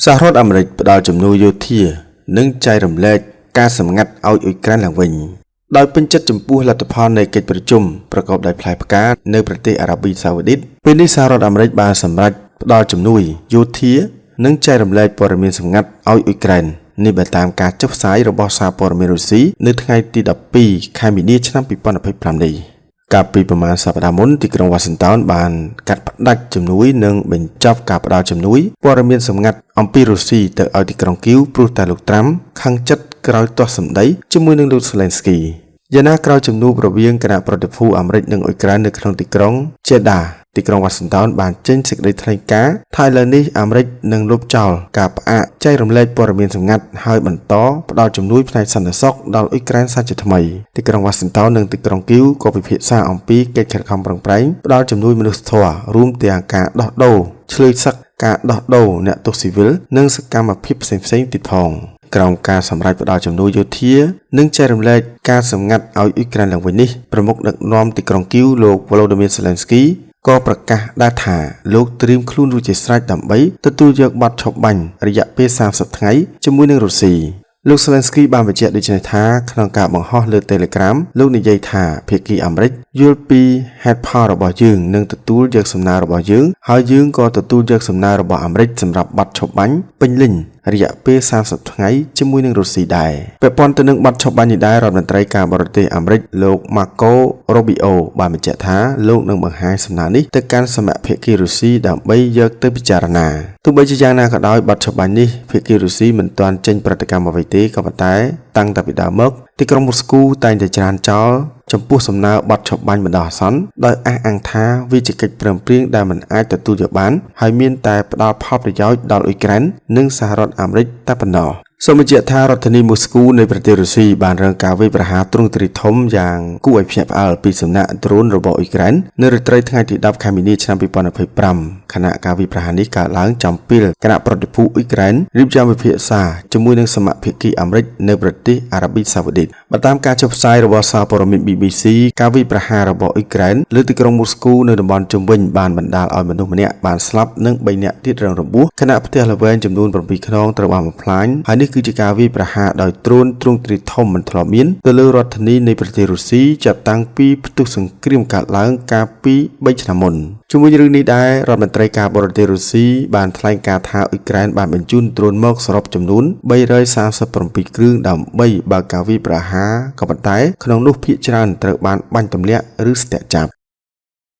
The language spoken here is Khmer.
សហរដ្ឋអាមេរិកផ្ដល់ជំនួយយោធានិងចែករំលែកការសម្ងាត់ឲ្យអ៊ុយក្រែនឡើងវិញដោយពេញចិត្តចំពោះលទ្ធផលនៃកិច្ចប្រជុំប្រកបដោយផ្លែផ្កានៅប្រទេសអារ៉ាប៊ីសាអូឌីតពេលនេះសហរដ្ឋអាមេរិកបានសម្រេចផ្ដល់ជំនួយយោធានិងចែករំលែកព័ត៌មានសម្ងាត់ឲ្យអ៊ុយក្រែននេះបើតាមការចុះផ្សាយរបស់សារព័ត៌មានរុស្ស៊ីនៅថ្ងៃទី12ខែមីនាឆ្នាំ2025នេះកាលពីប្រមាណសប្តាហ៍មុនទីក្រុងវ៉ាស៊ីនតោនបានកាត់ផ្តាច់ជំនួយនិងបញ្ចប់ការផ្ដល់ជំនួយព័ត៌មានសម្ងាត់អំពីរុស្ស៊ីទៅឲ្យទីក្រុងគីវព្រោះតែលោកត្រាំខឹងចិត្តក្រោយទាស់សម្ដីជាមួយនឹងលោកសេឡេនស្គីយ៉ាងណាក្រោយជំនួបរវាងគណៈប្រតិភូអាមេរិកនិងអ៊ុយក្រែននៅក្នុងទីក្រុងជេដាទីក្រុងវ៉ាស៊ីនតោនបានចេញសេចក្តីថ្លែងការណ៍ថាឥឡូវនេះអាមេរិកនឹងលុបចោលការផ្អាកចែករំលែកព័ត៌មានសម្ងាត់ហើយបន្តផ្ដល់ជំនួយផ្នែកសន្តិសុខដល់អ៊ុយក្រែនសាជាថ្មីទីក្រុងវ៉ាស៊ីនតោននិងទីក្រុងគីវក៏ពិភាក្សាអំពីកិច្ចខិតខំប្រឹងប្រែងផ្ដល់ជំនួយមនុស្សធម៌រួមទាំងការដោះដូរឆ្លើយសឹកការដោះដូរអ្នកទោសស៊ីវិលនិងសកម្មភាពផ្សេងៗទៀតផងក្រោមការសម្រេចផ្ដល់ជំនួយយោធានិងចែករំលែកការសម្ងាត់ឲ្យអ៊ុយក្រែនឡើងវិញនេះប្រមុខដឹកនាំទីក្រុងគីវលោក Volodymyr Zelensky ក៏ប្រកាសដែរថាលោកត្រៀមខ្លួនរួចជាស្រេចដើម្បីទទួលយកបទឈប់បាញ់រយៈពេល30ថ្ងៃជាមួយនឹងរុស្ស៊ីលោក Zelensky បានបញ្ជាក់ដូចនេះថាក្នុងការបង្ហោះលើ Telegram លោកនិយាយថាភាគីអាមេរិកយល់ពីហេតុផលរបស់យើងនិងទទួលយកសំណើរបស់យើងហើយយើងក៏ទទួលយកសំណើរបស់អាមេរិកសម្រាប់បទឈប់បាញ់ពេញលេញរយៈពេល30ថ្ងៃជាមួយនឹងរុស្ស៊ីដែរពាក់ព័ន្ធទៅនឹងបទឈប់បាញ់នេះដែររដ្ឋមន្ត្រីការបរទេសអាមេរិកលោក Marco Rubio បានបញ្ជាក់ថាលោកនឹងបង្ហាញសំណើនេះទៅកាន់សមាភាគីរុស្ស៊ីដើម្បីយកទៅពិចារណាទោះបីជាយ៉ាងណាក៏ដោយបទឈប់បាញ់នេះភាគីរុស្ស៊ីមិនទាន់ចេញប្រតិកម្មអ្វីទេក៏ប៉ុន្តែតាំងតែពីដើមមកទីក្រុងមូស្គូតែងតែច្រានចោលចំពោះសំណើបទឈប់បាញ់បណ្ដោះអាសន្នដោយអះអាងថាវាជាកិច្ចព្រមព្រៀងដែលមិនអាចទទួលយកបានហើយមានតែផ្ដល់ផលប្រយោជន៍ដល់អ៊ុយក្រែននិងសហរដ្ឋអាមេរិកតែប៉ុណ្ណោះសូមបញ្ជាក់ថារដ្ឋធានីមូស្គូនៃប្រទេសរុស្ស៊ីបានរងការវាយប្រហារទ្រង់ទ្រាយធំយ៉ាងគួរឲ្យភ្ញាក់ផ្អើលពីសំណាក់ដ្រូនរបស់អ៊ុយក្រែននៅរាត្រីថ្ងៃទី10ខែមីនាឆ្នាំ2025ខណៈការវាយប្រហារនេះកើតឡើងចំពេលគណៈប្រតិភូអ៊ុយក្រែនរៀបចំវិភាសាជាមួយនឹងសមាភាគីអាមេរិកនៅប្រទេសអារ៉ាប៊ីសាអូឌីតបើតាមការចុះផ្សាយរបស់សារព័ត៌មាន BBC ការវាយប្រហាររបស់អ៊ុយក្រែនលើទីក្រុងមូស្គូនៅតំបន់ជុំវិញបានបណ្ដាលឲ្យមនុស្សម្នាក់បានស្លាប់និង3នាក់ទៀតរងរបួសខណៈផ្ទះល្វែងចំនួន7ខ្នងត្រូវបានបំផ្លាញហើយនេះគឺជាការវាយប្រហារដោយដ្រូនទ្រង់ទ្រាយធំមិនធ្លាប់មានទៅលើរដ្ឋធានីនៃប្រទេសរុស្ស៊ីចាប់តាំងពីផ្ទុះសង្គ្រាមកើតឡើងកាលពី3ឆ្នាំមុនជាមួយរឿងនេះដែររដ្ឋមន្ត្រីការបរទេសរុស្ស៊ីបានថ្លែងការណ៍ថាអ៊ុយក្រែនបានបញ្ជូនដ្រូនមកសរុបចំនួន337គ្រឿងដើម្បីបើកការវាយប្រហារក៏ប៉ុន្តែក្នុងនោះភាគច្រើនត្រូវបានបាញ់ទម្លាក់ឬស្ទាក់ចាប់